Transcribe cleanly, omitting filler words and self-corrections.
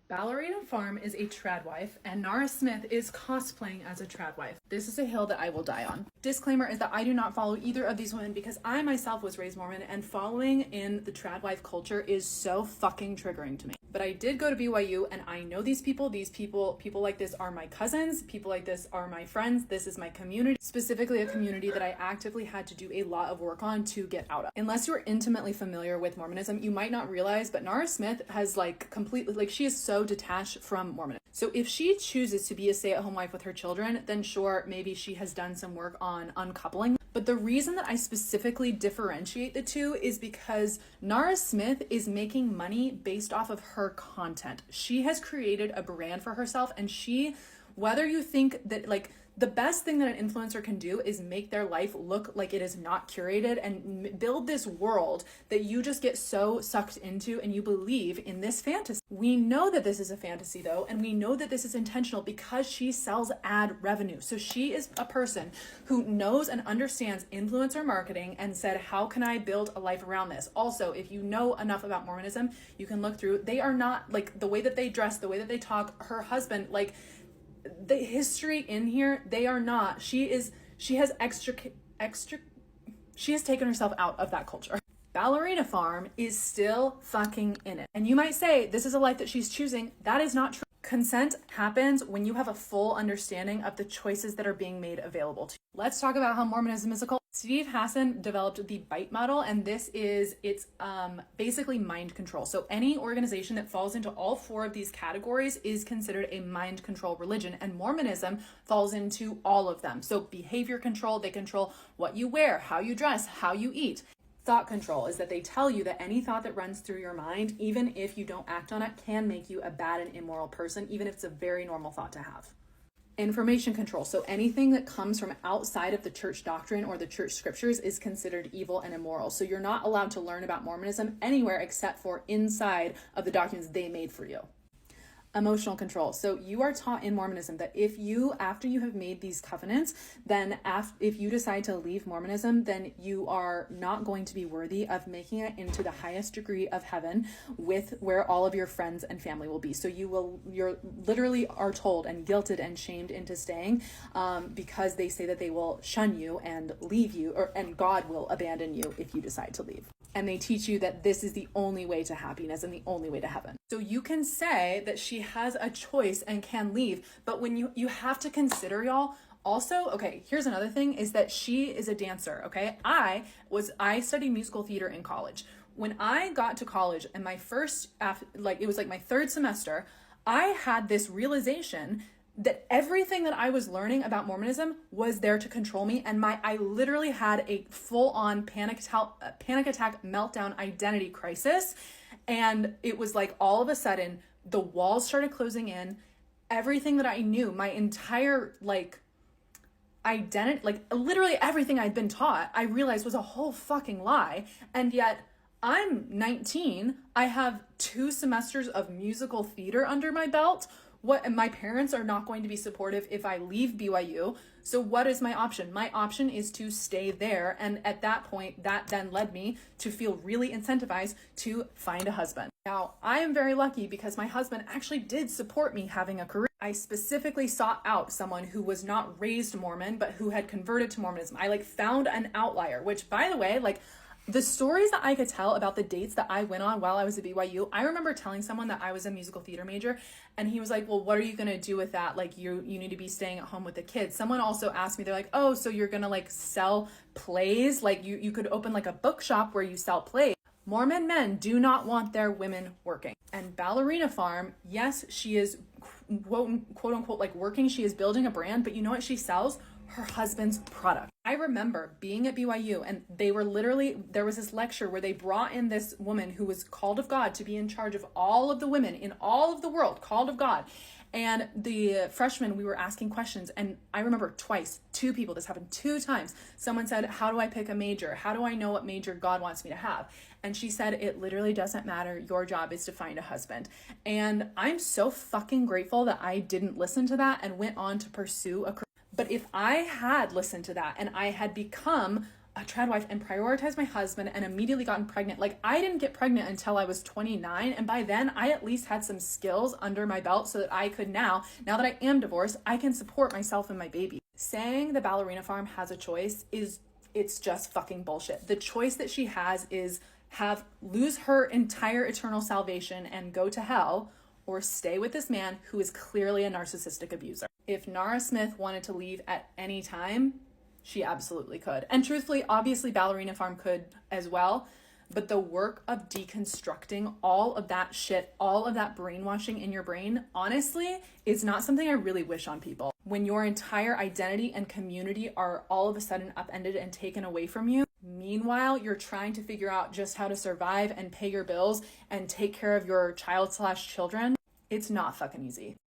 Ballerina Farm is a trad wife, and Nara Smith is cosplaying as a trad wife. This is a hill that I will die on. Disclaimer is that I do not follow either of these women because I myself was raised Mormon, and following in the trad wife culture is so fucking triggering to me. But I did go to BYU, and I know these people. People like this are my cousins. People like this are my friends. This is my community, specifically a community that I actively had to do a lot of work on to get out of. Unless you're intimately familiar with Mormonism, you might not realize, but Nara Smith has completely, she is so detached from Mormonism. So if she chooses to be a stay-at-home wife with her children, then sure, maybe she has done some work on uncoupling. But the reason that I specifically differentiate the two is because Nara Smith is making money based off of her content. She has created a brand for herself, and whether you think that the best thing that an influencer can do is make their life look like it is not curated and build this world that you just get so sucked into and you believe in this fantasy. We know that this is a fantasy though, and we know that this is intentional because she sells ad revenue. So she is a person who knows and understands influencer marketing and said, how can I build a life around this? Also, if you know enough about Mormonism, you can look through, they are not the way that they dress, the way that they talk, her husband, the history in here, they are not. She has taken herself out of that culture. Ballerina Farm is still fucking in it. And you might say, this is a life that she's choosing. That is not true. Consent happens when you have a full understanding of the choices that are being made available to you. Let's talk about how Mormonism is a cult. Steve Hassan developed the BITE model, and it's basically mind control. So any organization that falls into all four of these categories is considered a mind control religion, and Mormonism falls into all of them. So behavior control, they control what you wear, how you dress, how you eat. Thought control is that they tell you that any thought that runs through your mind, even if you don't act on it, can make you a bad and immoral person, even if it's a very normal thought to have. Information control. So anything that comes from outside of the church doctrine or the church scriptures is considered evil and immoral. So you're not allowed to learn about Mormonism anywhere except for inside of the documents they made for you. Emotional control. So you are taught in Mormonism that after you have made these covenants, then if you decide to leave Mormonism, then you are not going to be worthy of making it into the highest degree of heaven with where all of your friends and family will be. So you're literally are told and guilted and shamed into staying because they say that they will shun you and leave you, and God will abandon you if you decide to leave. And they teach you that this is the only way to happiness and the only way to heaven. So you can say that she has a choice and can leave, but when you have to consider, y'all, also, okay, here's another thing, is that she is a dancer, okay? I studied musical theater in college. When I got to college and it was my third semester, I had this realization that everything that I was learning about Mormonism was there to control me, and I literally had a full-on panic attack, meltdown, identity crisis, and it was all of a sudden the walls started closing in. Everything that I knew, my entire identity, literally everything I'd been taught, I realized was a whole fucking lie, and yet I'm 19. I have 2 semesters of musical theater under my belt. My parents are not going to be supportive if I leave BYU. So what is my option? My option is to stay there. And at that point, that then led me to feel really incentivized to find a husband. Now, I am very lucky because my husband actually did support me having a career. I specifically sought out someone who was not raised Mormon, but who had converted to Mormonism. I found an outlier, which, by the way, the stories that I could tell about the dates that I went on while I was at BYU, I remember telling someone that I was a musical theater major, and he was like, well, what are you going to do with that? You need to be staying at home with the kids. Someone also asked me, they're like, oh, so you're going to sell plays? You could open a bookshop where you sell plays. Mormon men do not want their women working. And Ballerina Farm, yes, she is quote unquote working. She is building a brand, but you know what she sells? Her husband's product. I remember being at BYU, and there was this lecture where they brought in this woman who was called of God to be in charge of all of the women in all of the world, called of God. And the freshmen, we were asking questions, and I remember 2 people, this happened 2 times. Someone said, how do I pick a major? How do I know what major God wants me to have? And she said, it literally doesn't matter. Your job is to find a husband. And I'm so fucking grateful that I didn't listen to that and went on to pursue a career. But if I had listened to that and I had become a trad wife and prioritized my husband and immediately gotten pregnant. Like, I didn't get pregnant until I was 29, and by then I at least had some skills under my belt so that I could now that I am divorced, I can support myself and my baby. Saying the Ballerina farm has a choice it's just fucking bullshit. The choice that she has is lose her entire eternal salvation and go to hell, or stay with this man who is clearly a narcissistic abuser. If Nara Smith wanted to leave at any time, she absolutely could. And truthfully, obviously Ballerina Farm could as well. But the work of deconstructing all of that shit, all of that brainwashing in your brain, honestly, is not something I really wish on people. When your entire identity and community are all of a sudden upended and taken away from you, meanwhile, you're trying to figure out just how to survive and pay your bills and take care of your child/children, it's not fucking easy.